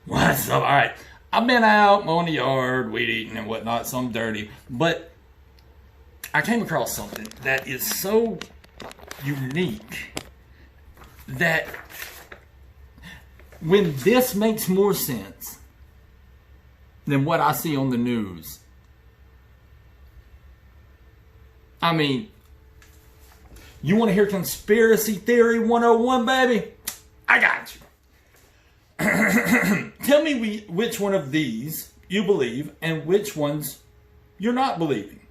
What's up? All right. I've been out mowing the yard, weed eating and whatnot, so I'm dirty. But I came across something that is so unique that when this makes more sense than what I see on the news. I mean, you want to hear conspiracy theory 101, baby? I got you. Tell me which one of these you believe and which ones you're not believing.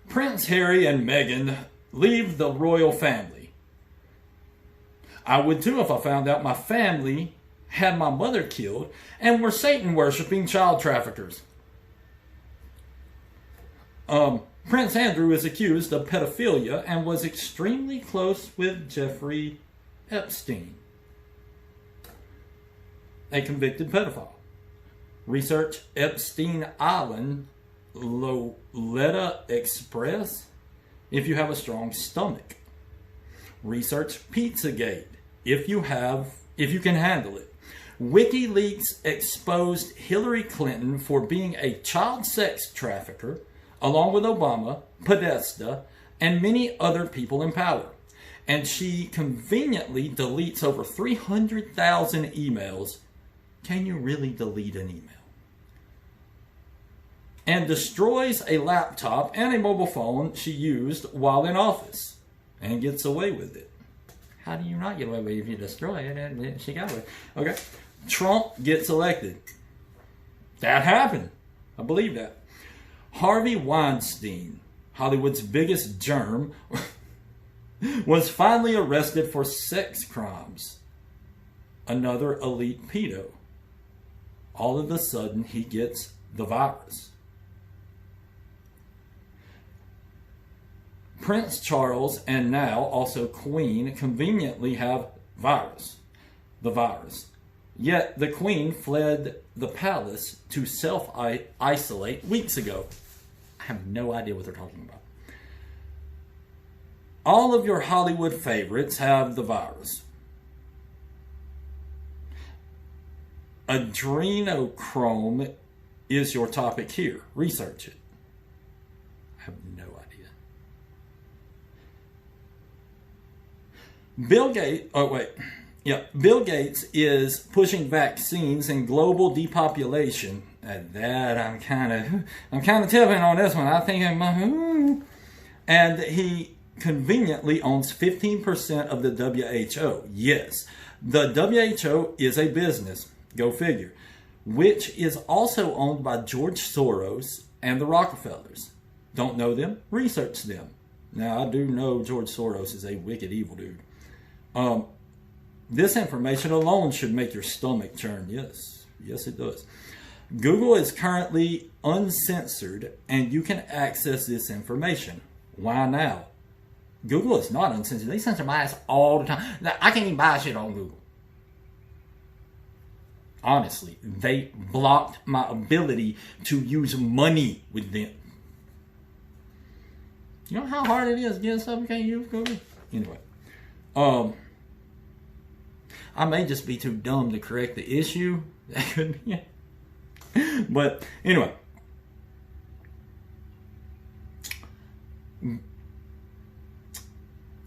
Prince Harry and Meghan leave the royal family. I would too if I found out my family had my mother killed and were Satan-worshipping child traffickers. Prince Andrew is accused of pedophilia and was extremely close with Jeffrey Epstein, a convicted pedophile. Research Epstein Island Loletta Express if you have a strong stomach. Research Pizzagate if you can handle it. WikiLeaks exposed Hillary Clinton for being a child sex trafficker, along with Obama, Podesta, and many other people in power. And she conveniently deletes over 300,000 emails. Can you really delete an email? And destroys a laptop and a mobile phone she used while in office and gets away with it. How do you not get away with it if you destroy it? And she got away. Okay. Trump gets elected. That happened. I believe that. Harvey Weinstein, Hollywood's biggest germ, was finally arrested for sex crimes. Another elite pedo. All of a sudden, he gets the virus. Prince Charles and now also Queen conveniently have the virus. Yet the Queen fled the palace to self-isolate weeks ago. I have no idea what they're talking about. All of your Hollywood favorites have the virus. Adrenochrome is your topic here. Research it. I have no idea. Bill Gates is pushing vaccines and global depopulation. At that, I'm kind of tipping on this one. I think and he conveniently owns 15% of the WHO. Yes, the WHO is a business. Go figure. Which is also owned by George Soros and the Rockefellers. Don't know them? Research them. Now, I do know George Soros is a wicked, evil dude. This information alone should make your stomach churn. Yes, it does. Google is currently uncensored, and you can access this information. Why now? Google is not uncensored. They censor my ass all the time. I can't even buy shit on Google. Honestly, they blocked my ability to use money with them. You know how hard it is getting stuff you can't use Google? Anyway, I may just be too dumb to correct the issue. That could be it. But anyway,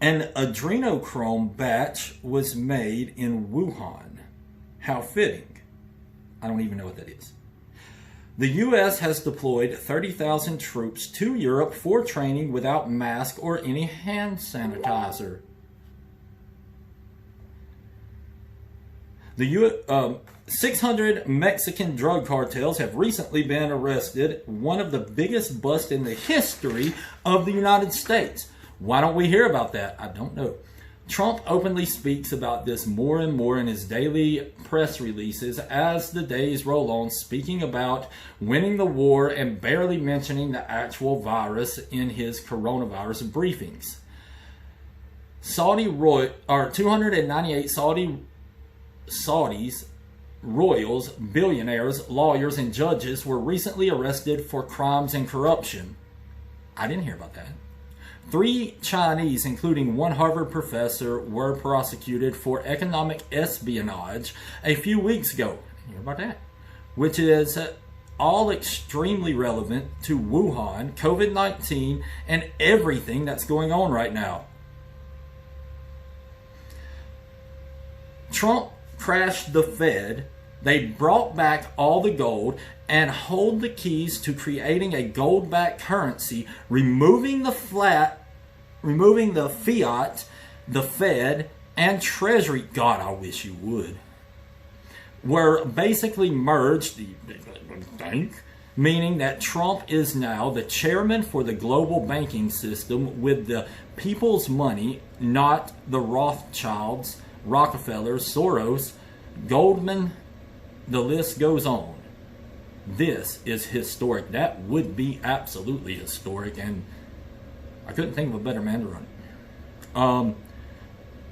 an adrenochrome batch was made in Wuhan. How fitting. I don't even know what that is. The U.S. has deployed 30,000 troops to Europe for training without mask or any hand sanitizer. The 600 Mexican drug cartels have recently been arrested, one of the biggest busts in the history of the United States. Why don't we hear about that? I don't know. Trump openly speaks about this more and more in his daily press releases as the days roll on, speaking about winning the war and barely mentioning the actual virus in his coronavirus briefings. 298 Saudis, royals, billionaires, lawyers, and judges were recently arrested for crimes and corruption. I didn't hear about that. 3 Chinese, including one Harvard professor, were prosecuted for economic espionage a few weeks ago. I didn't hear about that? Which is all extremely relevant to Wuhan, COVID-19, and everything that's going on right now. Trump crashed the Fed. They brought back all the gold and hold the keys to creating a gold-backed currency, removing the fiat, the Fed, and Treasury. God, I wish you would. Were basically merged, meaning that Trump is now the chairman for the global banking system with the people's money, not the Rothschilds, Rockefellers, Soros, Goldman. The list goes on. This is historic. That would be absolutely historic, and I couldn't think of a better man to run it.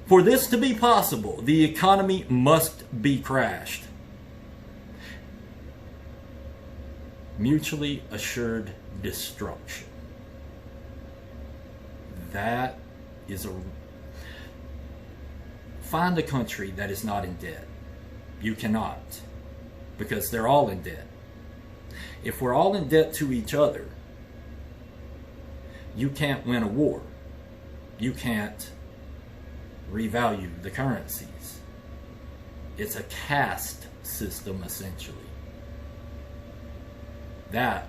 For this to be possible, the economy must be crashed. Mutually assured destruction. That is a... Find a country that is not in debt. You cannot, because they're all in debt. If we're all in debt to each other, you can't win a war. You can't revalue the currencies. It's a caste system, essentially. That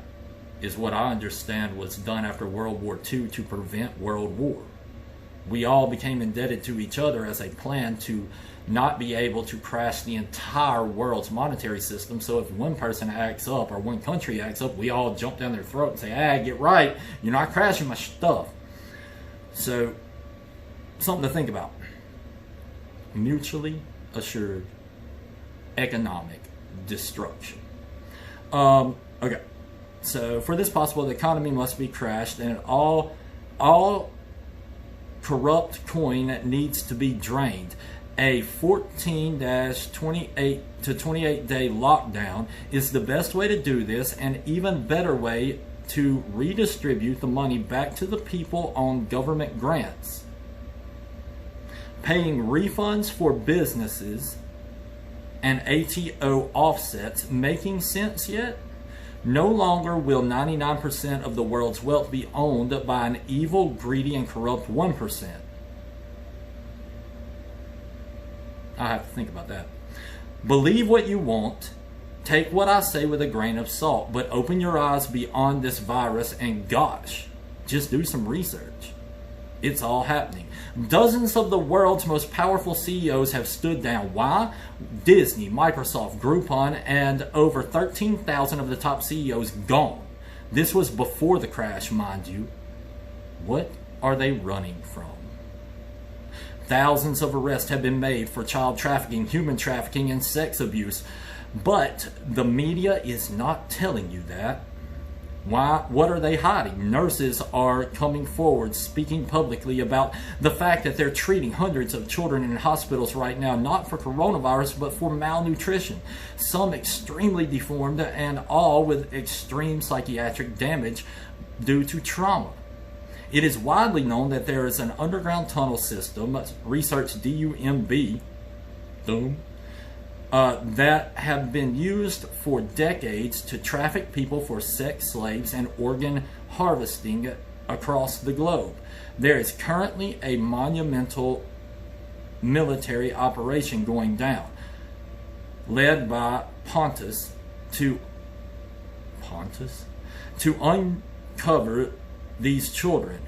is what I understand was done after World War II to prevent World War. We all became indebted to each other as a plan to not be able to crash the entire world's monetary system. So if one person acts up or one country acts up, we all jump down their throat and say, hey, get right. You're not crashing my stuff. So, something to think about. Mutually assured economic destruction. Okay. So, for this possible, the economy must be crashed, and all corrupt coin needs to be drained. A 14-28 to 28 day lockdown is the best way to do this, and even better way to redistribute the money back to the people on government grants. Paying refunds for businesses and ATO offsets making sense yet? No longer will 99% of the world's wealth be owned by an evil, greedy, and corrupt 1%. I have to think about that. Believe what you want. Take what I say with a grain of salt, but open your eyes beyond this virus and gosh, just do some research. It's all happening. Dozens of the world's most powerful CEOs have stood down. Why? Disney, Microsoft, Groupon, and over 13,000 of the top CEOs gone. This was before the crash, mind you. What are they running from? Thousands of arrests have been made for child trafficking, human trafficking, and sex abuse. But the media is not telling you that. Why? What are they hiding? Nurses are coming forward, speaking publicly about the fact that they're treating hundreds of children in hospitals right now, not for coronavirus, but for malnutrition. Some extremely deformed and all with extreme psychiatric damage due to trauma. It is widely known that there is an underground tunnel system, research DUMB, that have been used for decades to traffic people for sex slaves and organ harvesting across the globe. There is currently a monumental military operation going down, led by Pontus to uncover these children,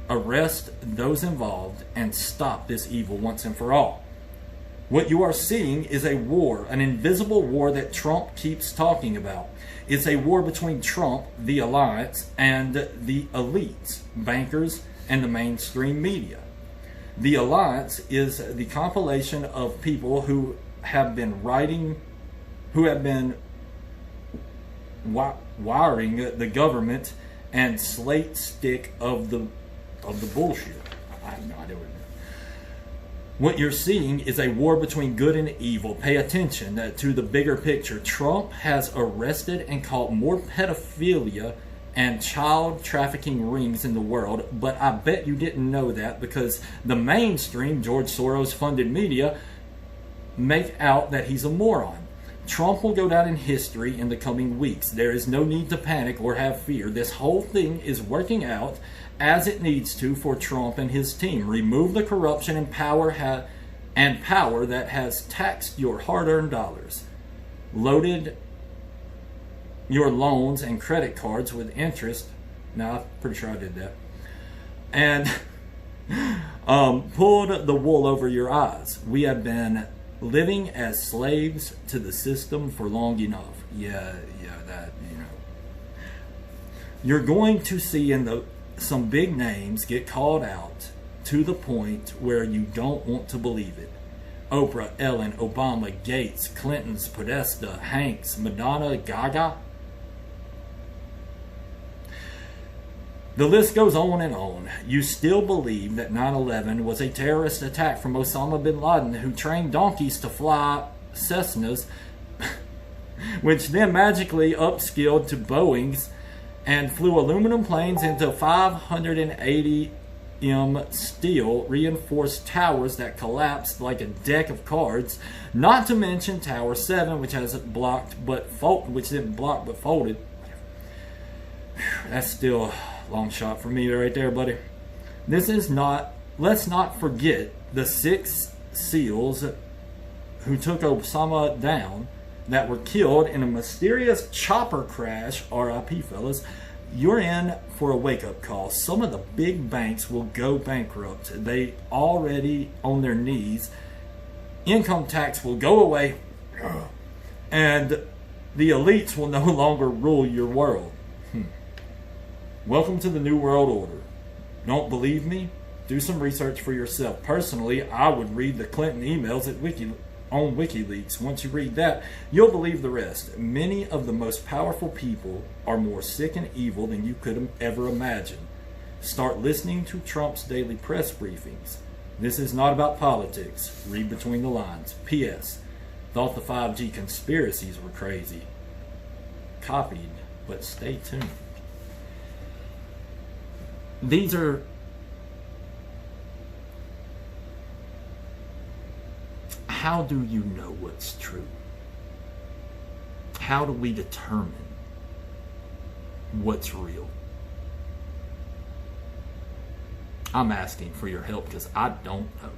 arrest those involved, and stop this evil once and for all. What you are seeing is a war, an invisible war that Trump keeps talking about. It's a war between Trump, the alliance, and the elites, bankers, and the mainstream media. The alliance is the compilation of people who have been wiring the government and slate stick of the bullshit. I have no idea what it is. What you're seeing is a war between good and evil. Pay attention to the bigger picture. Trump has arrested and caught more pedophilia and child trafficking rings in the world, but I bet you didn't know that because the mainstream George Soros funded media make out that he's a moron. Trump will go down in history in the coming weeks. There is no need to panic or have fear. This whole thing is working out as it needs to for Trump and his team. Remove the corruption and power that has taxed your hard-earned dollars, loaded your loans and credit cards with interest. Now, I'm pretty sure I did that. And pulled the wool over your eyes. We have been living as slaves to the system for long enough. Yeah, that, you know. You're going to see some big names get called out to the point where you don't want to believe it. Oprah, Ellen, Obama, Gates, Clinton's, Podesta, Hanks, Madonna, Gaga. The list goes on and on. You still believe that 9/11 was a terrorist attack from Osama bin Laden, who trained donkeys to fly Cessnas, which then magically upskilled to Boeings and flew aluminum planes into 580 steel reinforced towers that collapsed like a deck of cards. Not to mention Tower 7, which didn't block but folded. That's still a long shot for me right there, buddy. Let's not forget the 6 SEALs who took Osama down that were killed in a mysterious chopper crash. RIP, fellas. You're in for a wake-up call. Some of the big banks will go bankrupt. They already on their knees. Income tax will go away. And the elites will no longer rule your world. Welcome to the New World Order. Don't believe me? Do some research for yourself. Personally, I would read the Clinton emails on WikiLeaks. Once you read that, you'll believe the rest. Many of the most powerful people are more sick and evil than you could ever imagine. Start listening to Trump's daily press briefings. This is not about politics. Read between the lines. P.S. Thought the 5G conspiracies were crazy. Copied, but stay tuned. These are how do you know what's true? How do we determine what's real? I'm asking for your help because I don't know.